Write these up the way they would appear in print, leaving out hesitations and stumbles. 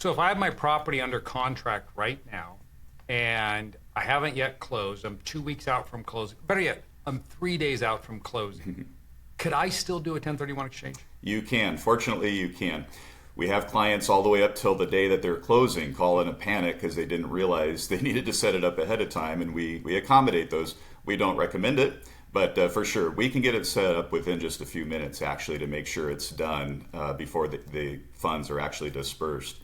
So if I have my property under contract right now and I haven't yet closed, I'm 2 weeks out from closing, better yet, I'm 3 days out from closing, could I still do a 1031 exchange? You can. Fortunately, you can. We have clients all the way up till the day that they're closing call in a panic because they didn't realize they needed to set it up ahead of time, and we accommodate those. We don't recommend it, but for sure, we can get it set up within just a few minutes actually to make sure it's done before the funds are actually dispersed.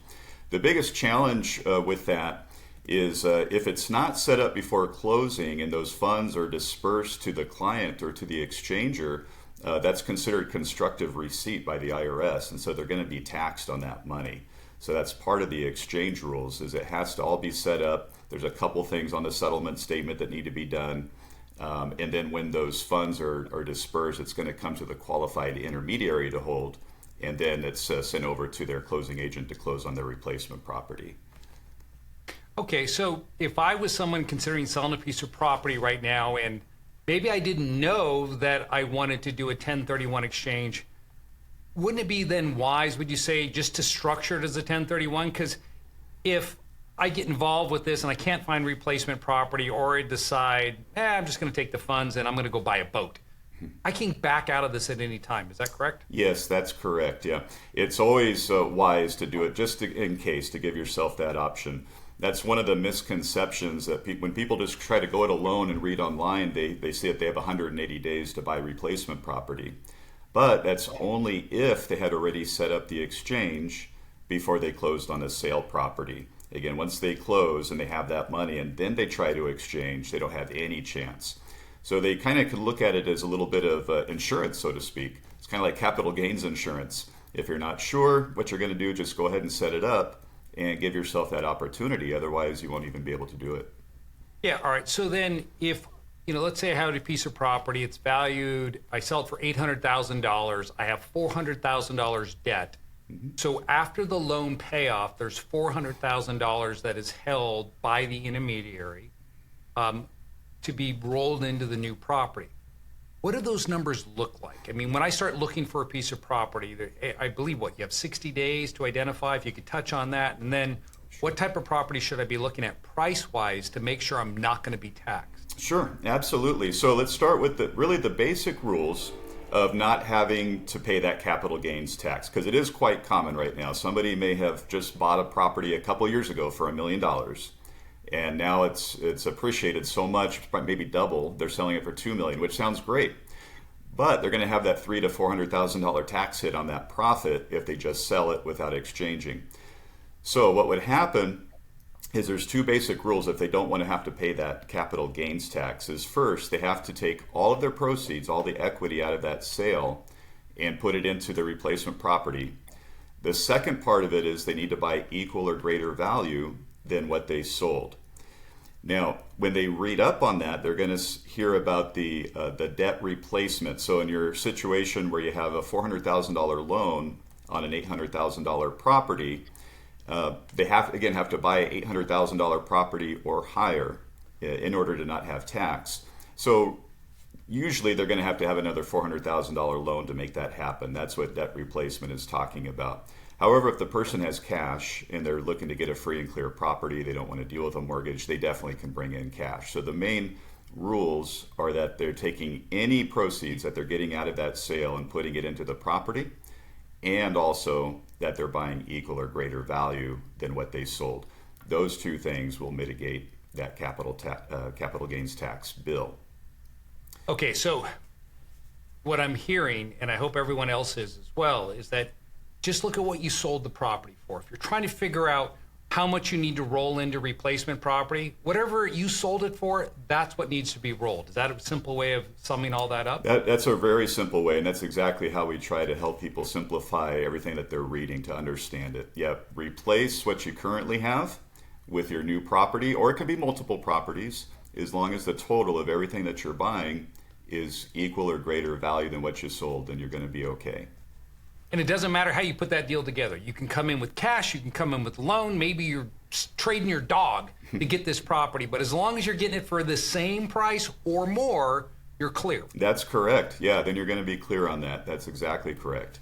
The biggest challenge with that is if it's not set up before closing and those funds are dispersed to the client or to the exchanger, that's considered constructive receipt by the IRS, and so they're going to be taxed on that money. So that's part of the exchange rules, is it has to all be set up. There's a couple things on the settlement statement that need to be done, and then when those funds are dispersed, it's going to come to the qualified intermediary to hold, and then it's sent over to their closing agent to close on their replacement property. Okay, so if I was someone considering selling a piece of property right now and maybe I didn't know that I wanted to do a 1031 exchange, wouldn't it be then wise, would you say, just to structure it as a 1031? Because if I get involved with this and I can't find replacement property, or I decide, I'm just going to take the funds and I'm going to go buy a boat, I can back out of this at any time. Is that correct? Yes, that's correct. Yeah, it's always wise to do it in case, to give yourself that option. That's one of the misconceptions that when people just try to go it alone and read online, they say that they have 180 days to buy replacement property. But that's only if they had already set up the exchange before they closed on a sale property. Again, once they close and they have that money and then they try to exchange, they don't have any chance. So they kind of can look at it as a little bit of insurance, so to speak. It's kind of like capital gains insurance. If you're not sure what you're going to do, just go ahead and set it up and give yourself that opportunity. Otherwise, you won't even be able to do it. Yeah, all right. So then if, let's say I have a piece of property, it's valued, I sell it for $800,000, I have $400,000 debt. So after the loan payoff, there's $400,000 that is held by the intermediary to be rolled into the new property. What do those numbers look like? I mean, when I start looking for a piece of property, I believe you have 60 days to identify, if you could touch on that. And then what type of property should I be looking at price-wise to make sure I'm not going to be taxed? Sure, absolutely. So let's start with the basic rules of not having to pay that capital gains tax, because it is quite common right now. Somebody may have just bought a property a couple years ago for $1 million. And now it's appreciated so much, maybe double. They're selling it for $2 million, which sounds great, but they're going to have that $300,000 to $400,000 tax hit on that profit if they just sell it without exchanging. So what would happen is there's two basic rules if they don't want to have to pay that capital gains tax. Is first, they have to take all of their proceeds, all the equity out of that sale, and put it into the replacement property. The second part of it is they need to buy equal or greater value than what they sold. Now, when they read up on that, they're going to hear about the debt replacement. So in your situation where you have a $400,000 loan on an $800,000 property, they have to buy an $800,000 property or higher in order to not have tax. So usually they're going to have another $400,000 loan to make that happen. That's what debt replacement is talking about. However, if the person has cash and they're looking to get a free and clear property, they don't want to deal with a mortgage, they definitely can bring in cash. So the main rules are that they're taking any proceeds that they're getting out of that sale and putting it into the property, and also that they're buying equal or greater value than what they sold. Those two things will mitigate that capital gains tax bill. Okay, so what I'm hearing, and I hope everyone else is as well, is that just look at what you sold the property for. If you're trying to figure out how much you need to roll into replacement property, whatever you sold it for, that's what needs to be rolled. Is that a simple way of summing all that up? That's a very simple way, and that's exactly how we try to help people simplify everything that they're reading to understand it. Yep, replace what you currently have with your new property, or it could be multiple properties, as long as the total of everything that you're buying is equal or greater value than what you sold, then you're going to be okay. And it doesn't matter how you put that deal together. You can come in with cash, you can come in with loan, maybe you're trading your dog to get this property, but as long as you're getting it for the same price or more, you're clear. That's correct. Yeah, then you're going to be clear on that. That's exactly correct.